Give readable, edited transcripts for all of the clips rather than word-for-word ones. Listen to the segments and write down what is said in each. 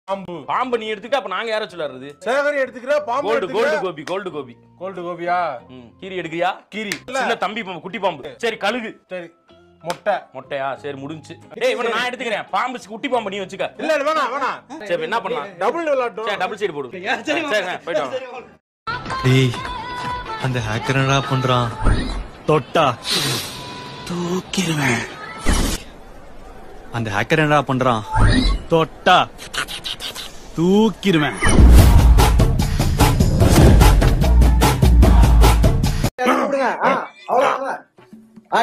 பாம்பு நீ எடுத்துக்க, அப்ப நாங்க யார சொல்றது? சேகரி எடுத்துக்கிற, பாம்பு கோல்டு கோபி. கீரி எடுக்கிறியா? கீரி. சின்ன தம்பி பாம்பு, குட்டி பாம்பு. சரி கழுகு. சரி மொட்டையா? சரி முடிஞ்சு. டேய் இவனை நான் எடுத்துக்கிறேன். பாம்பு குட்டி பாம்பு நீ வச்சுக்க. இல்ல வேணாம். சரி என்ன பண்ணலாம்? டபுள் விளையாட்டோம். சரி டபுள் சைடு போடு. சரி போய்டோம். டேய் அந்த ஹேக்கர் என்னடா பண்றான்? தொட்டா தூக்கிடுவேன். அந்த ஹேக்கர் என்னடா பண்றான்? தொட்டா தூக்கிடுவேன்.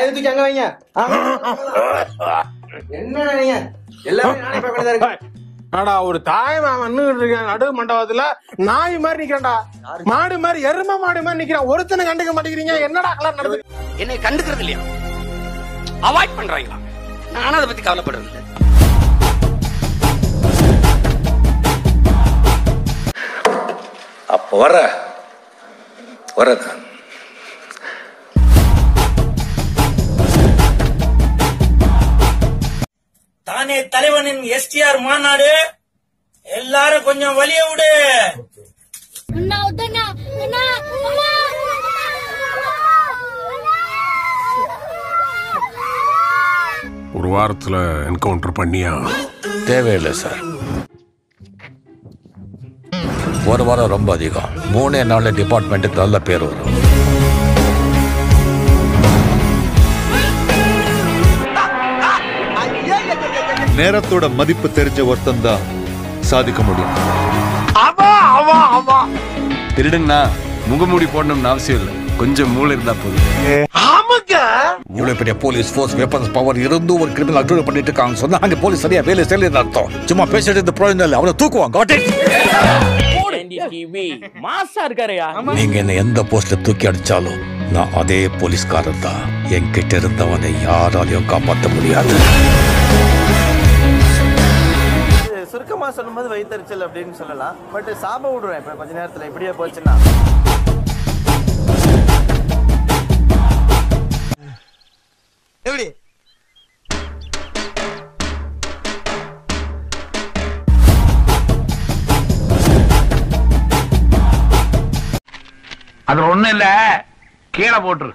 இதுக்கு அங்க வைங்க. என்ன நீங்க எல்லாரும் நானே பார்க்கறதா இருக்கு. ஆடா ஒரு தாய் மாமன் இருக்கேன் நடு மண்டபத்துல நாய் மாதிரி நிக்கிறேன்டா, மாடு மாதிரி எருமை மாடு மாதிரி நிக்கிறேன். ஒருத்தனை கண்டுக்க மாட்டேங்கிறீங்க. என்னடா கலர் நடந்து? என்னை கண்டுக்கிறது இல்லையா? அவாய்ட் பண்றாங்களா? நானும் அதை பத்தி கவலைப்படுறது இல்லை. அப்ப வரதான் தானே தலைவனின் எஸ்டிஆர் மாநாடு. எல்லாரும் கொஞ்சம் வலிய விடு. ஒரு வாரத்துல என்கவுண்டர் பண்ணியா? தேவையில்லை சார். ஒரு வாரம் ரொம்ப அதிகம். 3 நாள்ல டிபார்ட்மெண்ட்டுக்கு நல்ல பேர் வரும். நேரத்தோட மதிப்பு தெரிஞ்ச ஒருத்தன் தான் சாதிக்க முடியும். திருடுங்கண்ணா முகமூடி போடணும்னு அவசியம் இல்லை, கொஞ்சம் மூளை இருந்தா போதும். இவ்வளவு பெரிய போலீஸ் ஃபோர்ஸ் வெப்பன்ஸ் பவர் இருந்தும் ஒரு கிரிமினல் அக்ரூவ் பண்ணிட்டு இருக்காங்க சொன்னா அங்க போலீஸ் சரியா வேலை செய்யல அர்த்தம். சும்மா பேசிட்டு இந்த பிரயோஜனம் இல்லை. அவனை தூக்குவாங்க. மாசா இருக்காருயா. நீங்க என்ன எந்த போஸ்ட்ல தூக்கி அடிச்சாலும் நான் அதே போலீஸ்காரர் தான். என்கிட்ட இருந்தவனை யாராலையும் காப்பாற்ற முடியாது. சுருக்கமா சொல்லும்போது வயிற்றுச்சல் அப்படின்னு சொல்லலாம். பட் சாப விடுறேன் இப்ப கொஞ்ச நேரத்துல இப்படியே போச்சுன்னா. எப்படி அது ஒண்ணும் இல்ல, கீழே போட்டுரு.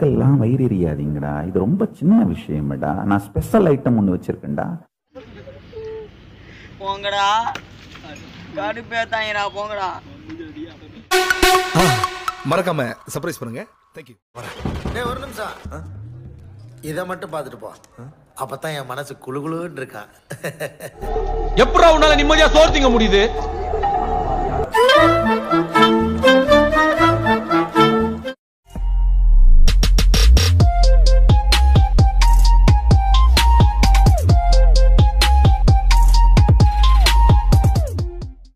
எல்லாம் வயிறு எரியாதீங்கடா, இது ரொம்ப சின்ன விஷயம்டா. நான் ஸ்பெஷல் ஐட்டம் ஒன்று வச்சிருக்கேன்டா. போங்கடா, கடுப்பேத்தாங்கடா, போங்கடா. மறக்காம சர்ப்ரைஸ் பண்ணுங்க. தேங்க்யூ. ஒரு நிமிஷம் இதை மட்டும் பார்த்துட்டு போ. அப்பதான் என் மனசு குளுகுளுன்னு இருக்கான். எப்படா உன்னால நிம்மதியா சோறு திங்க முடியுது?